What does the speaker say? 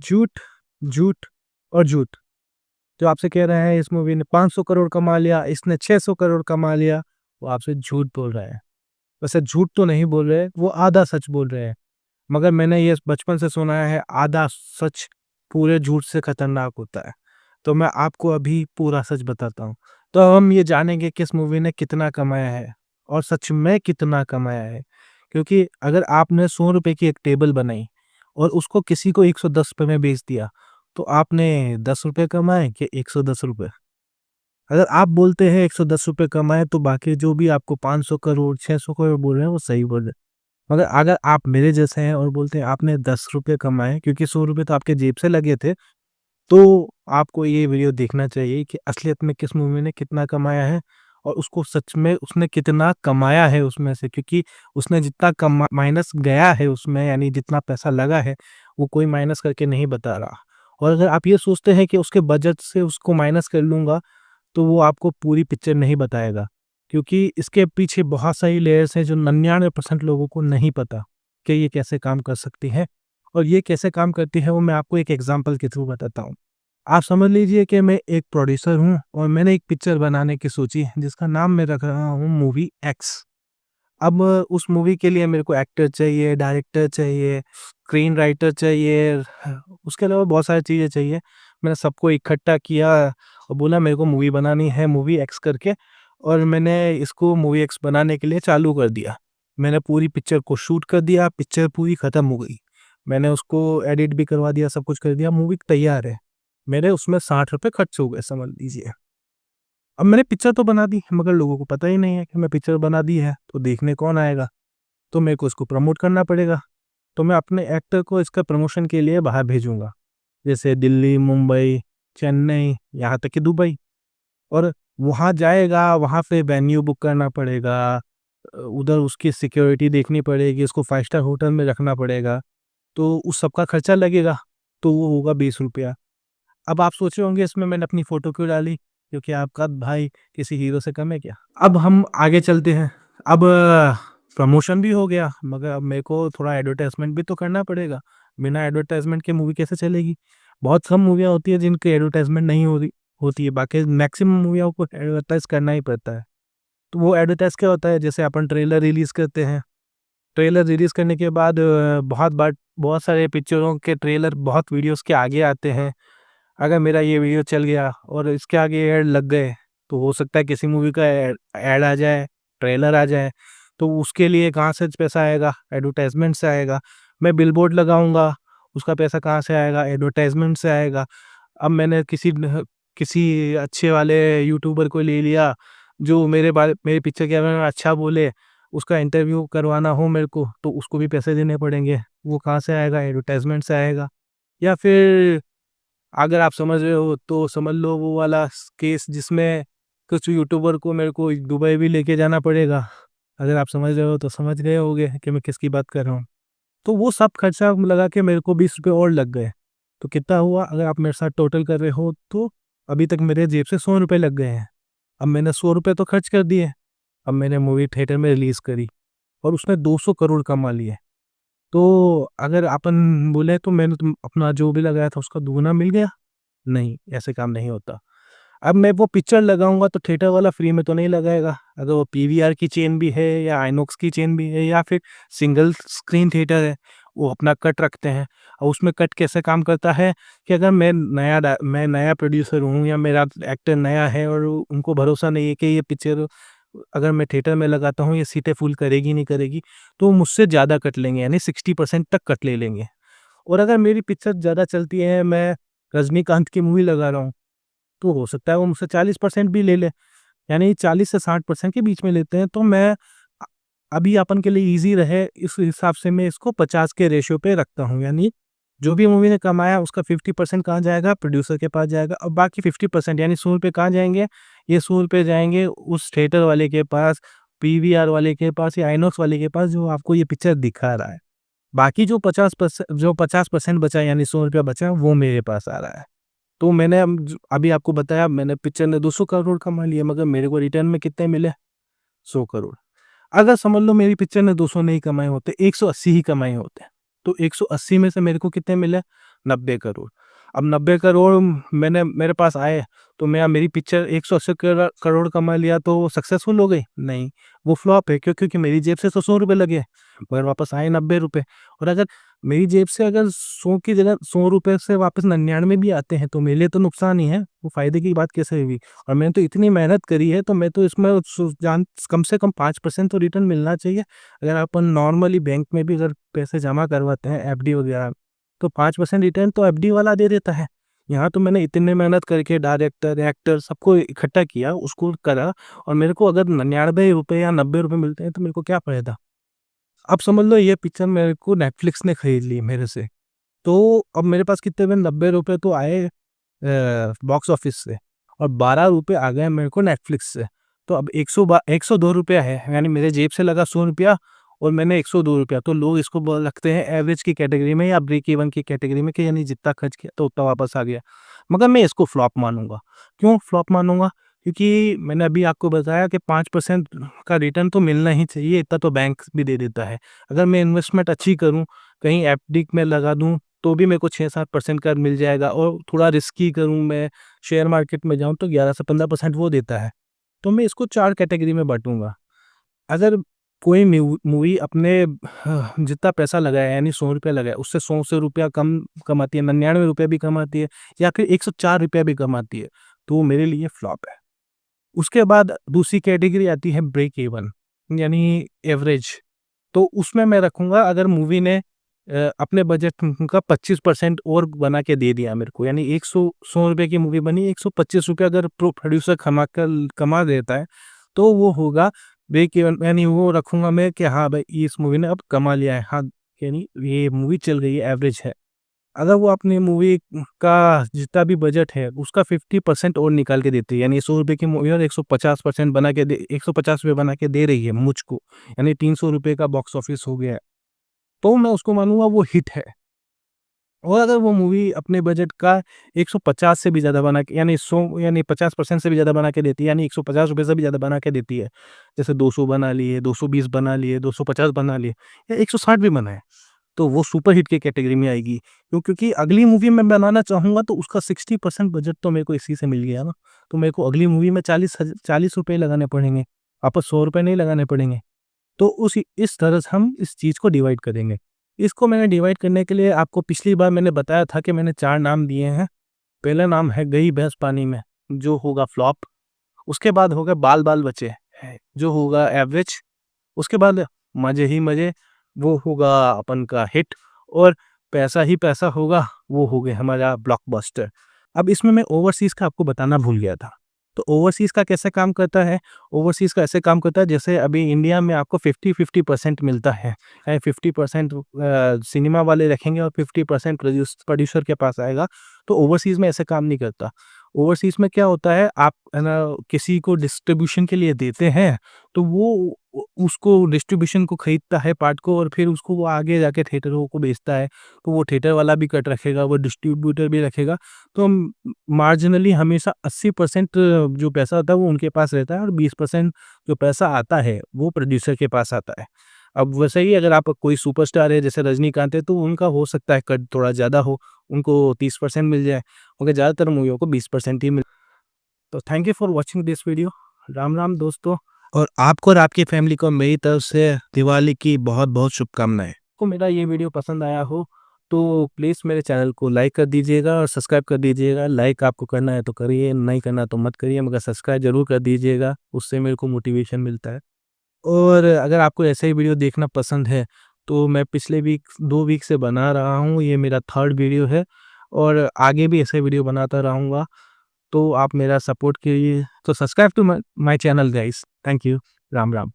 झूठ, झूठ और झूठ। जो आपसे कह रहा है इस मूवी ने 500 करोड़ कमा लिया, इसने 600 करोड़ कमा लिया, वो आपसे झूठ बोल रहा है। वैसे झूठ तो नहीं बोल रहे, वो आधा सच बोल रहे हैं। मगर मैंने ये बचपन से सुना है, आधा सच पूरे झूठ से खतरनाक होता है। तो मैं आपको अभी पूरा सच बताता हूँ। तो हम ये जानेंगे किस मूवी ने कितना कमाया है और सच में कितना कमाया है। क्योंकि अगर आपने ₹100 की एक टेबल बनाई और उसको किसी को ₹110 में बेच दिया, तो आपने ₹10 कमाए कि ₹110? अगर आप बोलते हैं ₹110 कमाए, तो बाकी जो भी आपको 500 करोड़, 600 करोड़ बोल रहे हैं, वो सही बोल रहे हैं। मगर अगर आप मेरे जैसे हैं और बोलते हैं आपने ₹10 कमाए क्योंकि ₹100 तो आपके जेब से लगे थे, तो आपको ये वीडियो देखना चाहिए कि असलियत में किस मूवी ने कितना कमाया है और उसको सच में उसने कितना कमाया है उसमें से, क्योंकि उसने जितना कमा माइनस गया है उसमें, यानी जितना पैसा लगा है, वो कोई माइनस करके नहीं बता रहा। और अगर आप ये सोचते हैं कि उसके बजट से उसको माइनस कर लूँगा, तो वो आपको पूरी पिक्चर नहीं बताएगा। क्योंकि इसके पीछे बहुत सारी लेयर्स हैं जो 99% लोगों को नहीं पता कि ये कैसे काम कर सकती है। और ये कैसे काम करती है वो मैं आपको एक एग्ज़ाम्पल के थ्रू बताता हूँ। आप समझ लीजिए कि मैं एक प्रोड्यूसर हूँ और मैंने एक पिक्चर बनाने की सोची है जिसका नाम मैं रख रहा हूँ मूवी एक्स। अब उस मूवी के लिए मेरे को एक्टर चाहिए, डायरेक्टर चाहिए, स्क्रीन राइटर चाहिए, उसके अलावा बहुत सारी चीज़ें चाहिए। मैंने सबको इकट्ठा किया और बोला मेरे को मूवी बनानी है मूवी एक्स करके, और मैंने इसको मूवी एक्स बनाने के लिए चालू कर दिया। मैंने पूरी पिक्चर को शूट कर दिया, पिक्चर पूरी ख़त्म हो गई। मैंने उसको एडिट भी करवा दिया, सब कुछ कर दिया, मूवी तैयार है। मेरे उसमें ₹60 खर्च हो गए, समझ लीजिए। अब मैंने पिक्चर तो बना दी, मगर लोगों को पता ही नहीं है कि मैं पिक्चर बना दी है, तो देखने कौन आएगा? तो मेरे को इसको प्रमोट करना पड़ेगा। तो मैं अपने एक्टर को इसका प्रमोशन के लिए बाहर भेजूँगा, जैसे दिल्ली, मुंबई, चेन्नई, यहाँ तक कि दुबई। और वहाँ जाएगा, वहाँ पे वेन्यू बुक करना पड़ेगा, उधर उसकी सिक्योरिटी देखनी पड़ेगी, उसको 5 स्टार होटल में रखना पड़ेगा, तो उस सब का खर्चा लगेगा, तो वो होगा ₹20। अब आप सोच रहे होंगे इसमें मैंने अपनी फ़ोटो क्यों डाली? क्योंकि आपका भाई किसी हीरो से कम है क्या? अब हम आगे चलते हैं। अब प्रमोशन भी हो गया, मगर अब मेरे को थोड़ा एडवर्टाइज़मेंट भी तो करना पड़ेगा। बिना एडवर्टाइज़मेंट के मूवी कैसे चलेगी? बहुत कम मूवियाँ होती हैं जिनकी एडवर्टाइज़मेंट नहीं होती है, बाकी मैक्सिमम मूवियों को एडवर्टाइज़ करना ही पड़ता है। तो वो एडवर्टाइज़ क्या होता है, जैसे अपन ट्रेलर रिलीज़ करते हैं। ट्रेलर रिलीज़ करने के बाद बहुत सारे पिक्चरों के ट्रेलर बहुत वीडियोज़ के आगे आते हैं। अगर मेरा ये वीडियो चल गया और इसके आगे ऐड लग गए, तो हो सकता है किसी मूवी का ऐड आ जाए, ट्रेलर आ जाए, तो उसके लिए कहाँ से पैसा आएगा? एडवर्टाइज़मेंट से आएगा। मैं बिलबोर्ड लगाऊँगा, उसका पैसा कहाँ से आएगा? एडवर्टाइज़मेंट से आएगा। अब मैंने किसी अच्छे वाले यूट्यूबर को ले लिया, जो मेरे पिक्चर के बारे में अच्छा बोले, उसका इंटरव्यू करवाना हो मेरे को, तो उसको भी पैसे देने पड़ेंगे। वो कहाँ से आएगा? एडवर्टाइज़मेंट से आएगा। या फिर अगर आप समझ रहे हो तो समझ लो वो वाला केस जिसमें कुछ यूट्यूबर को मेरे को दुबई भी लेके जाना पड़ेगा। अगर आप समझ रहे हो तो समझ गए होंगे कि मैं किसकी बात कर रहा हूँ। तो वो सब खर्चा लगा के मेरे को ₹20 और लग गए। तो कितना हुआ, अगर आप मेरे साथ टोटल कर रहे हो तो अभी तक मेरे जेब से ₹100 लग गए हैं। अब मैंने ₹100 तो खर्च कर दिए। अब मैंने मूवी थिएटर में रिलीज़ करी और उसने 200 करोड़ कमा लिए। तो अगर अपन बोले तो मैंने तो अपना जो भी लगाया था उसका दुगना मिल गया? नहीं, ऐसे काम नहीं होता। अब मैं वो पिक्चर लगाऊँगा तो थिएटर वाला फ्री में तो नहीं लगाएगा। अगर वो पीवीआर की चेन भी है या आइनॉक्स की चेन भी है या फिर सिंगल स्क्रीन थिएटर है, वो अपना कट रखते हैं। और उसमें कट कैसे काम करता है कि अगर मैं नया प्रोड्यूसर हूँ या मेरा एक्टर नया है और उनको भरोसा नहीं है कि ये पिक्चर अगर मैं थिएटर में लगाता हूँ ये सीटें फुल करेगी नहीं करेगी, तो वो मुझसे ज़्यादा कट लेंगे, यानी 60% तक कट ले लेंगे। और अगर मेरी पिक्चर ज़्यादा चलती है, मैं रजनीकांत की मूवी लगा रहा हूँ, तो हो सकता है वो मुझसे 40% भी ले ले, यानी 40 से 60% के बीच में लेते हैं। तो मैं अ, अभी अपन के लिए ईज़ी रहे इस हिसाब से मैं इसको 50 के रेशियो पे रखता हूँ, यानी जो भी मूवी ने कमाया उसका 50% कहाँ जाएगा? प्रोड्यूसर के पास जाएगा और बाकी 50% यानी ₹100 कहाँ जाएँगे? ये ₹100 जाएँगे उस थिएटर वाले के पास, पीवीआर वाले के पास या आइनॉक्स वाले के पास जो आपको ये पिक्चर दिखा रहा है। बाकी जो 50% बचा यानी ₹100 बचा वो मेरे पास आ रहा है। तो मैंने अभी आपको बताया, मैंने पिक्चर ने 200 करोड़ कमा लिए, मगर मेरे को रिटर्न में कितने मिले? 100 करोड़। अगर समझ लो मेरी पिक्चर ने 200 नहीं कमाए होते, 180 ही कमाए होते, तो 180 में से मेरे को कितने मिले? 90 करोड़। अब 90 करोड़ मेरे पास आए, तो मेरी पिक्चर 180 करोड़ कमा लिया तो वो सक्सेसफुल हो गई? नहीं, वो फ्लॉप है। क्यों? क्योंकि मेरी जेब से तो ₹100 लगे, मगर वापस आए ₹90। और अगर मेरी जेब से अगर 100 की जगह ₹100 से वापस 99 भी आते हैं, तो मेरे लिए तो नुकसान ही है, वो फ़ायदे की बात कैसे हुई? और मैंने तो इतनी मेहनत करी है, तो मैं तो इसमें कम से कम 5% तो रिटर्न मिलना चाहिए। अगर अपन नॉर्मली बैंक में भी अगर पैसे जमा करवाते हैं एफडी वगैरह, तो 5% रिटर्न तो एफडी वाला दे देता है। यहाँ तो मैंने इतनी मेहनत करके डायरेक्टर, एक्टर सबको इकट्ठा किया, उसको करा, और मेरे को अगर ₹99 या ₹90 मिलते हैं, तो मेरे को क्या फ़ायदा? अब समझ लो ये पिक्चर मेरे को नेटफ्लिक्स ने खरीद ली मेरे से। तो अब मेरे पास कितने में ₹90 तो आए बॉक्स ऑफिस से, और ₹12 आ गए मेरे को नेटफ्लिक्स से। तो अब ₹102 है, यानी मेरे जेब से लगा ₹100 और मैंने ₹102, तो लोग इसको रखते हैं एवरेज की कैटेगरी में या ब्रेक इवन की कैटेगरी में, कि यानी जितना खर्च किया तो उतना वापस आ गया। मगर मैं इसको फ्लॉप मानूंगा। क्यों फ्लॉप मानूंगा? क्योंकि मैंने अभी आपको बताया कि 5% का रिटर्न तो मिलना ही चाहिए, इतना तो बैंक भी दे देता है। अगर मैं इन्वेस्टमेंट अच्छी करूँ, कहीं एफडी में लगा दूँ, तो भी मेरे को 6-7% का मिल जाएगा, और थोड़ा रिस्की करूँ मैं, शेयर मार्केट में जाऊँ, तो 11 से 15% वो देता है। तो मैं इसको 4 कैटेगरी में बाँटूँगा। अगर कोई मूवी अपने जितना पैसा लगाया, यानी ₹100 लगाया, उससे 100 से रुपया कम कमाती है, ₹99 भी कमाती है, या फिर ₹104 भी कमाती है, तो वो मेरे लिए फ्लॉप है। उसके बाद दूसरी कैटेगरी आती है ब्रेक इवन, यानी एवरेज। तो उसमें मैं रखूँगा, अगर मूवी ने अपने बजट का 25% और बना के दे दिया मेरे को, यानी ₹100 की मूवी बनी, ₹125 अगर प्रोड्यूसर कमा देता है, तो वो होगा ब्रेक इवन, यानी वो रखूँगा मैं कि हाँ भाई, इस मूवी ने अब कमा लिया है। हाँ, यानी ये मूवी चल रही है, एवरेज है। अगर वो अपनी मूवी का जितना भी बजट है, उसका 50% और निकाल के देती है, यानी ₹100 की मूवी और 150% बना के दे ₹150 बना के दे रही है मुझको, यानी ₹300 का बॉक्स ऑफिस हो गया है, तो मैं उसको मानूँगा वो हिट है। और अगर वो मूवी अपने बजट का 150 से भी ज़्यादा बना के, यानी 100, यानी 50% से भी ज़्यादा बना के देती है, यानी ₹150 से भी ज़्यादा बना के देती है, जैसे 200 बना लिए, 220 बना लिए, 250 बना लिए, या 160 भी बनाए, तो वो सुपर हिट की कैटेगरी में आएगी। क्योंकि अगली मूवी मैं बनाना चाहूँगा, तो उसका 60% बजट तो मेरे को इसी से मिल गया ना, तो मेरे को अगली मूवी में ₹40 लगाने पड़ेंगे, वापस ₹100 नहीं लगाने पड़ेंगे। तो इस तरह से हम इस चीज़ को डिवाइड करेंगे। इसको मैंने डिवाइड करने के लिए आपको पिछली बार मैंने बताया था कि मैंने 4 नाम दिए हैं। पहला नाम है गई भैंस पानी में, जो होगा फ्लॉप। उसके बाद होगा बाल बाल बचे है, जो होगा एवरेज। उसके बाद मज़े ही मज़े, वो होगा अपन का हिट। और पैसा ही पैसा होगा, वो हो गया हमारा ब्लॉकबस्टर। अब इसमें मैं ओवरसीज़ का आपको बताना भूल गया था। तो ओवरसीज़ का कैसे काम करता है? ओवरसीज़ का ऐसे काम करता है, जैसे अभी इंडिया में आपको 50-50% मिलता है। 50% सिनेमा वाले रखेंगे और 50% प्रोड्यूसर के पास आएगा। तो ओवरसीज़ में ऐसे काम नहीं करता। ओवरसीज़ में क्या होता है, आप है ना, किसी को डिस्ट्रीब्यूशन के लिए देते हैं, तो वो उसको डिस्ट्रीब्यूशन को खरीदता है पार्ट को, और फिर उसको वो आगे जाके थिएटरों को बेचता है। तो वो थिएटर वाला भी कट रखेगा, वो डिस्ट्रीब्यूटर भी रखेगा। तो मार्जिनली हमेशा 80% जो पैसा होता है वो उनके पास रहता है, और 20% जो पैसा आता है वो प्रोड्यूसर के पास आता है। अब वैसे ही अगर आप कोई सुपरस्टार है, जैसे रजनीकांत है, तो उनका हो सकता है कट थोड़ा ज़्यादा हो, उनको 30% मिल जाए, मगर ज़्यादातर मूवियों को 20% ही मिल। तो thank you for watching this video. Ram Ram दोस्तों। और आपको और आपकी फैमिली को मेरी तरफ से दिवाली की बहुत बहुत शुभकामनाएं। को मेरा ये वीडियो पसंद आया हो, तो प्लीज़ मेरे चैनल को लाइक कर दीजिएगा और सब्सक्राइब कर दीजिएगा। लाइक आपको करना है तो करिए, नहीं करना तो मत करिए, मगर सब्सक्राइब ज़रूर कर दीजिएगा, उससे मेरे को मोटिवेशन मिलता है। और अगर आपको ऐसे ही वीडियो देखना पसंद है, तो मैं पिछले वीक 2 वीक से बना रहा हूँ, ये मेरा 3rd वीडियो है, और आगे भी ऐसे वीडियो बनाता रहूँगा। तो आप मेरा सपोर्ट कीजिए, तो subscribe to my channel guys. Thank you. Ram Ram.